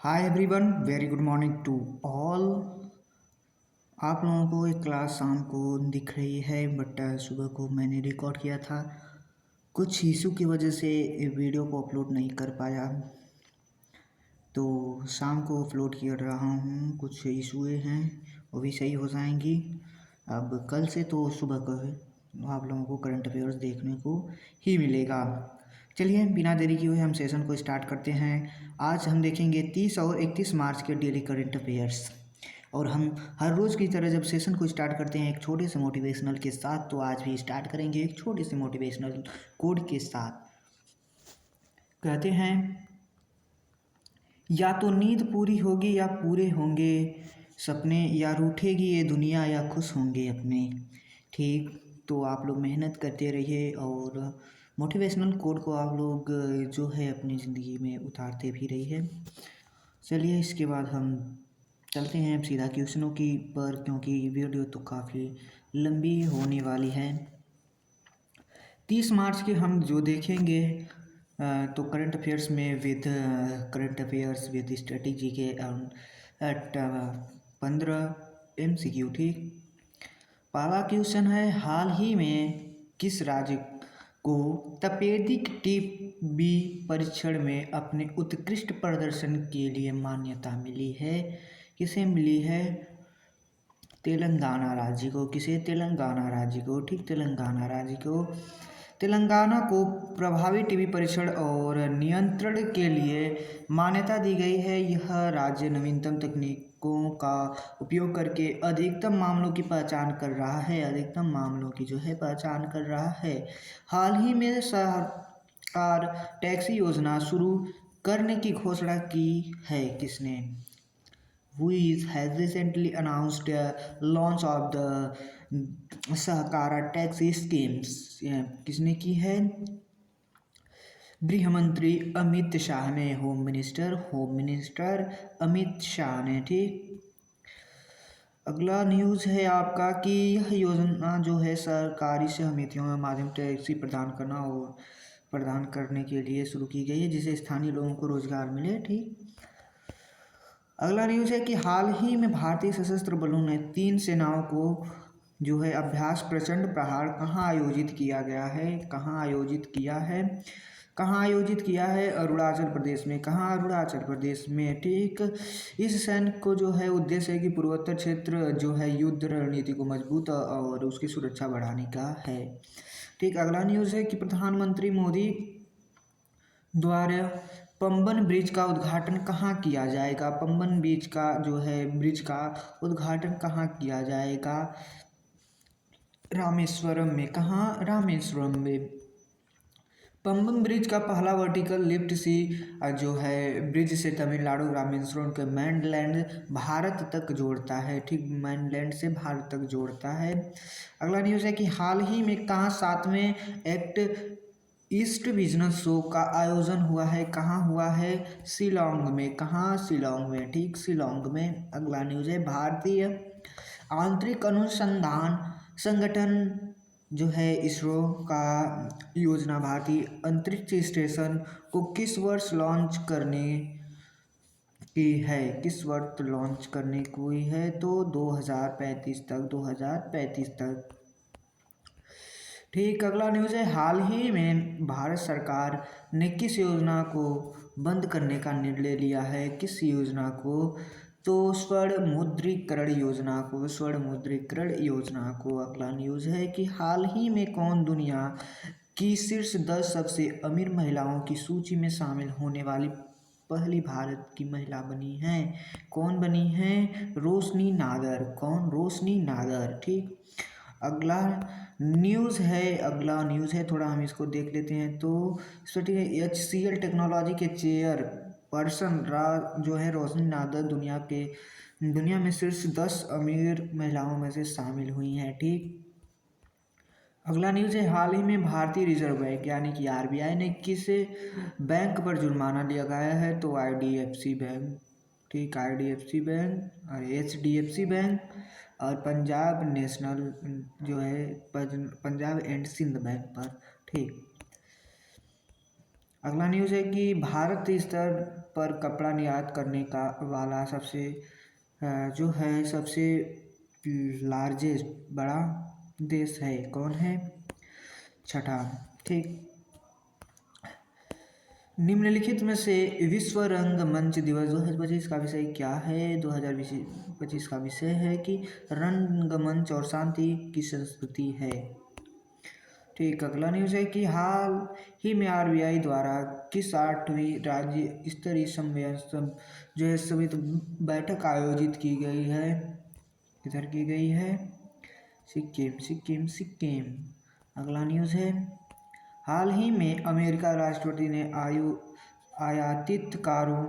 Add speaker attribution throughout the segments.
Speaker 1: Hi everyone, very good morning to all. आप लोगों को एक क्लास शाम को दिख रही है, बट सुबह को मैंने रिकॉर्ड किया था। कुछ इशू की वजह से वीडियो को अपलोड नहीं कर पाया, तो शाम को अपलोड कर रहा हूँ। कुछ इशू हैं, वो भी सही हो जाएंगी। अब कल से तो सुबह को आप लोगों को करंट अफेयर्स देखने को ही मिलेगा। चलिए बिना देरी किए हुए हम सेशन को स्टार्ट करते हैं। आज हम देखेंगे 30 और 31 मार्च के डेली करंट अफेयर्स। और हम हर रोज़ की तरह जब सेशन को स्टार्ट करते हैं एक छोटे से मोटिवेशनल के साथ, तो आज भी स्टार्ट करेंगे एक छोटे से मोटिवेशनल कोड के साथ। कहते हैं, या तो नींद पूरी होगी या पूरे होंगे सपने, या रूठेगी ये दुनिया या खुश होंगे अपने। ठीक, तो आप लोग मेहनत करते रहिए और मोटिवेशनल कोड को आप लोग जो है अपनी ज़िंदगी में उतारते भी रहिए। चलिए इसके बाद हम चलते हैं अब सीधा क्वेश्चनों की पर, क्योंकि वीडियो तो काफ़ी लंबी होने वाली है। 30 मार्च के हम जो देखेंगे तो करंट अफेयर्स में with current affairs with strategy के एट 15 MCQ। ठीक, पहला क्वेश्चन है, हाल ही में किस राज्य को तपेदिक टीबी परीक्षण में अपने उत्कृष्ट प्रदर्शन के लिए मान्यता मिली है? किसे मिली है? तेलंगाना राज्य को। किसे? तेलंगाना राज्य को। ठीक, तेलंगाना राज्य को। तेलंगाना को प्रभावी टीबी परीक्षण और नियंत्रण के लिए मान्यता दी गई है। यह राज्य नवीनतम तकनीकों का उपयोग करके अधिकतम मामलों की पहचान कर रहा है। अधिकतम मामलों की जो है पहचान कर रहा है। हाल ही में सरकार टैक्सी योजना शुरू करने की घोषणा की है। किसने? Who has recently announced the launch of the सहकारा टैक्स स्कीम्स? किसने की है? गृह मंत्री अमित शाह ने। होम मिनिस्टर अमित शाह ने। ठीक, अगला न्यूज़ है आपका कि यह योजना जो है सरकारी सहमतियों के माध्यम से टैक्सी प्रदान करने के लिए शुरू की गई है, जिससे स्थानीय लोगों को रोजगार मिले। ठीक, अगला न्यूज़ है कि हाल ही में भारतीय सशस्त्र बलों ने 3 सेनाओं को जो है अभ्यास प्रचंड प्रहार कहाँ आयोजित किया गया है? कहाँ आयोजित किया है? कहाँ आयोजित किया है? अरुणाचल प्रदेश में। कहाँ? अरुणाचल प्रदेश में। ठीक, इस सैन्य को जो है उद्देश्य है कि पूर्वोत्तर क्षेत्र जो है युद्ध रणनीति को मजबूत और उसकी सुरक्षा बढ़ाने का है। ठीक, अगला न्यूज़ है कि प्रधानमंत्री मोदी द्वारा पंबन ब्रिज का उद्घाटन कहाँ किया जाएगा? पंबन ब्रिज का जो है ब्रिज का उद्घाटन कहाँ किया जाएगा? रामेश्वरम में। कहाँ? रामेश्वरम में। पंबन ब्रिज का पहला वर्टिकल लिफ्ट सी जो है ब्रिज से तमिलनाडु रामेश्वरम के mainland भारत तक जोड़ता है। ठीक, mainland से भारत तक जोड़ता है। अगला न्यूज़ है कि हाल ही में कहाँ 7वें एक्ट ईस्ट बिजनेस शो का आयोजन हुआ है? कहाँ हुआ है? शिलोंग में। कहाँ? शिलोंग में। ठीक, शिलोंग में। अगला न्यूज़ है, भारतीय आंतरिक अनुसंधान संगठन जो है इसरो का योजना भारतीय अंतरिक्ष स्टेशन को किस वर्ष लॉन्च करने की है? किस वर्ष लॉन्च करने की है? तो 2035 तक। 2035 तक। ठीक, अगला न्यूज़ है, हाल ही में भारत सरकार ने किस योजना को बंद करने का निर्णय लिया है? किस योजना को? तो स्वर्ण मुद्रीकरण योजना को। स्वर्ण मुद्रीकरण योजना को। अगला न्यूज़ है कि हाल ही में कौन दुनिया की शीर्ष 10 सबसे अमीर महिलाओं की सूची में शामिल होने वाली पहली भारत की महिला बनी है? कौन बनी है? रोशनी नागर। कौन? रोशनी नागर। ठीक, अगला न्यूज़ है थोड़ा हम इसको देख लेते हैं। तो HCL टेक्नोलॉजी के चेयर पर्सन जो है रोशनी नादर दुनिया में शीर्ष 10 अमीर महिलाओं में से शामिल हुई हैं। ठीक, अगला न्यूज़ है, हाल ही में भारतीय रिजर्व बैंक यानी कि RBI ने किस बैंक पर जुर्माना लगाया है? तो IDFC बैंक। ठीक, IDFC बैंक और HDFC बैंक और पंजाब नेशनल जो है पंजाब एंड सिंध बैंक पर। ठीक, अगला न्यूज़ है कि भारत स्तर पर कपड़ा निर्यात करने का वाला जो है सबसे लार्जेस्ट बड़ा देश है, कौन है? छठा, ठीक। निम्नलिखित में से विश्व रंगमंच दिवस 2025 का विषय क्या है? 2025 का विषय है कि रंगमंच और शांति की संस्कृति है। ठीक। अगला न्यूज़ है कि हाल ही में आरबीआई द्वारा किस 8वीं राज्य स्तरीय जो है समिति बैठक आयोजित की गई है? किधर की गई है? सिक्किम, सिक्किम, सिक्किम। अगला न्यूज़ है, हाल ही में अमेरिका राष्ट्रपति ने आयातित कारों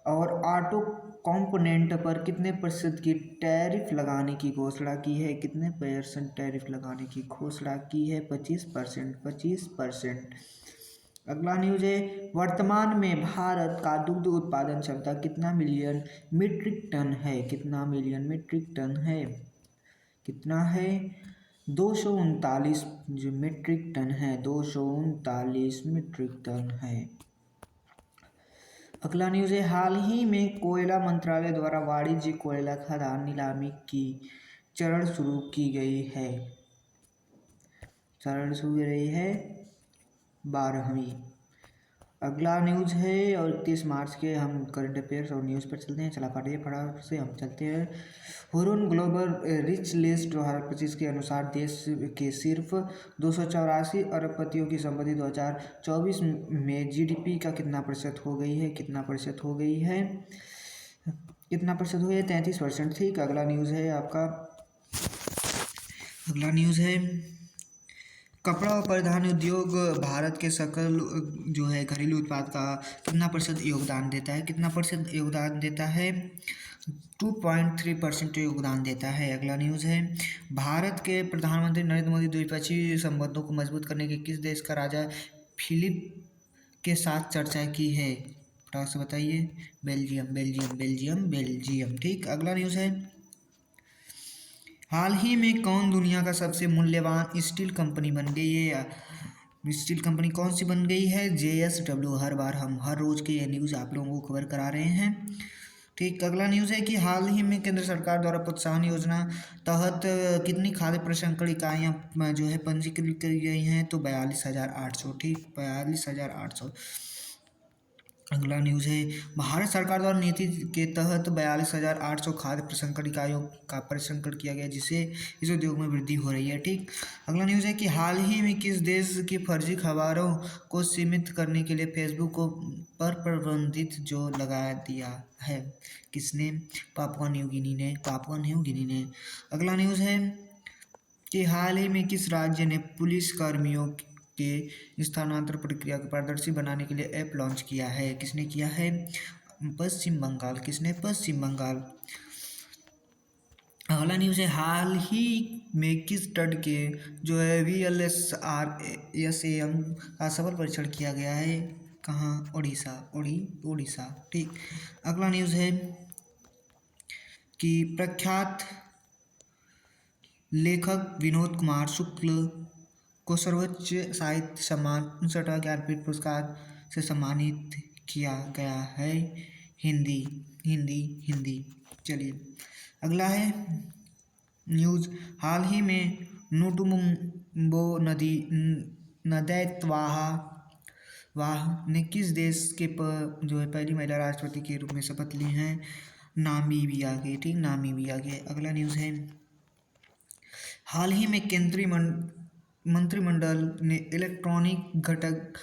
Speaker 1: और ऑटो कंपोनेंट पर कितने प्रतिशत की टैरिफ लगाने की घोषणा की है? कितने % टैरिफ लगाने की घोषणा की है? 25%, 25%। अगला न्यूज है, वर्तमान में भारत का दुग्ध उत्पादन क्षमता कितना मिलियन मीट्रिक टन है? कितना मिलियन मीट्रिक टन है? कितना है? 239 जो मीट्रिक टन है, 239 मीट्रिक टन है। अगला न्यूज़ है, हाल ही में कोयला मंत्रालय द्वारा वाणिज्यिक कोयला खदान नीलामी की चरण शुरू की गई है। चरण शुरू की गई है 12वीं। अगला न्यूज़ है और 31 मार्च के हम करंट अफेयर्स और न्यूज़ पर चलते हैं। चला पाटिए फटाफट से हम चलते हैं। हुरुन ग्लोबल रिच लिस्ट 2025 के अनुसार देश के सिर्फ 284 अरबपतियों की संपत्ति 2024 में जीडीपी का कितना प्रतिशत हो गई है? कितना प्रतिशत हो गई है? कितना प्रतिशत हो गई है? 33%। ठीक। अगला न्यूज़ है आपका, अगला न्यूज़ है, कपड़ा और परिधान उद्योग भारत के सकल जो है घरेलू उत्पाद का कितना प्रतिशत योगदान देता है? कितना प्रतिशत योगदान देता है? 2.3% योगदान देता है। अगला न्यूज़ है, भारत के प्रधानमंत्री नरेंद्र मोदी द्विपक्षीय संबंधों को मजबूत करने के किस देश का राजा फिलिप के साथ चर्चा की है? फटाक से बताइए। Belgium, Belgium, Belgium, Belgium. ठीक। अगला न्यूज़ है, हाल ही में कौन दुनिया का सबसे मूल्यवान स्टील कंपनी बन गई है? स्टील कंपनी कौन सी बन गई है? JSW। हर बार हम हर रोज़ की ये न्यूज़ आप लोगों को कवर करा रहे हैं। ठीक। अगला न्यूज़ है कि हाल ही में केंद्र सरकार द्वारा प्रोत्साहन योजना तहत कितनी खाद्य प्रसंस्करण इकाइयाँ जो है पंजीकृत की गई हैं? तो 42,800। ठीक, 42,800। अगला न्यूज़ है, भारत सरकार द्वारा नीति के तहत 42,800 खाद्य प्रसंस्करण इकाइयों का प्रसंस्करण किया गया, जिससे इस उद्योग में वृद्धि हो रही है। ठीक। अगला न्यूज़ है कि हाल ही में किस देश की फर्जी खबरों को सीमित करने के लिए फेसबुक को पर प्रतिबंधित जो लगा दिया है? किसने? पापुआ न्यू गिनी ने। पापुआ न्यू गिनी ने। अगला न्यूज़ है कि हाल ही में किस राज्य ने पुलिस कर्मियों के स्थानांतरण प्रक्रिया को पारदर्शी बनाने के लिए ऐप लॉन्च किया है? किसने किया है? पश्चिम बंगाल। किसने? पश्चिम बंगाल। अगला न्यूज़ है, हाल ही में किस तट के जो है VLSRSAM का सफल परीक्षण किया गया है? कहाँ? उड़ीसा। उड़ीसा। ठीक। अगला न्यूज़ है कि प्रख्यात लेखक विनोद कुमार शुक्ल को सर्वोच्च साहित्य सम्मान 59वां ज्ञानपीठ पुरस्कार से सम्मानित किया गया है। हिंदी, हिंदी, हिंदी। चलिए अगला है न्यूज़, हाल ही में नोटुम्बो वाह ने किस देश के जो है पहली महिला राष्ट्रपति के रूप में शपथ ली हैं? नामीबिया के। ठीक, नामीबिया के। अगला न्यूज़ है, हाल ही में केंद्रीय मंत्रिमंडल ने इलेक्ट्रॉनिक घटक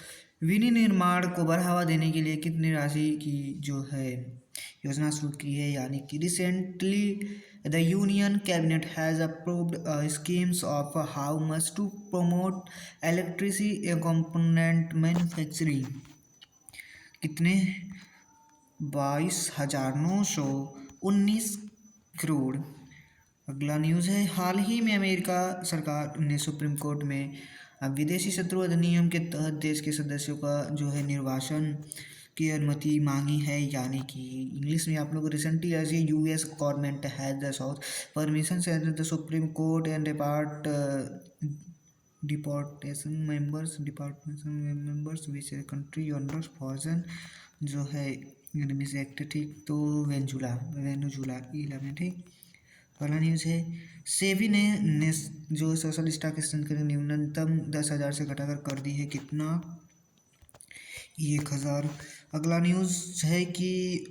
Speaker 1: विनिर्माण को बढ़ावा देने के लिए कितनी राशि की जो है योजना शुरू की है? यानी कि recently the union cabinet has approved schemes of how much to promote electricity component manufacturing. कितने? 22,919 करोड़। अगला न्यूज़ है, हाल ही में अमेरिका सरकार ने सुप्रीम कोर्ट में विदेशी शत्रु अधिनियम के तहत देश के सदस्यों का जो है निर्वासन की अनुमति मांगी है। यानी कि इंग्लिश में आप लोग recently as a US government has the south permission send the supreme court and depart deportation members which country under foreign जो है इनमें से एक्ट ठीक तो वेनेजुला में ठीक। अगला न्यूज़ है सेबी ने जो सोशल स्टॉक एक्सचेंज की न्यूनतम 10,000 से घटाकर कर दी है कितना 1,000। अगला न्यूज़ है कि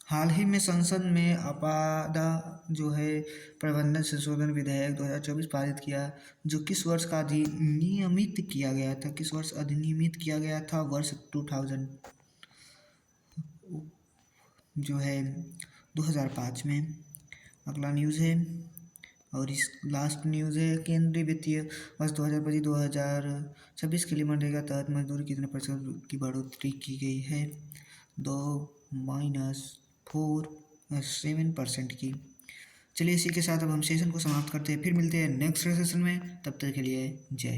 Speaker 1: हाल ही में संसद में आपदा जो है प्रबंधन संशोधन विधेयक 2024 पारित किया जो किस वर्ष का अधिनियमित किया गया था, किस वर्ष अधिनियमित किया गया था, वर्ष 2000 जो है 2005 में। अगला न्यूज़ है और इस लास्ट न्यूज़ है केंद्रीय वित्तीय वर्ष 2025-2026 के लिए मनरेगा तहत मजदूरी कितने प्रतिशत की बढ़ोतरी की गई है 2-7% की। चलिए इसी के साथ अब हम सेशन को समाप्त करते हैं, फिर मिलते हैं नेक्स्ट सेशन में, तब तक के लिए जय।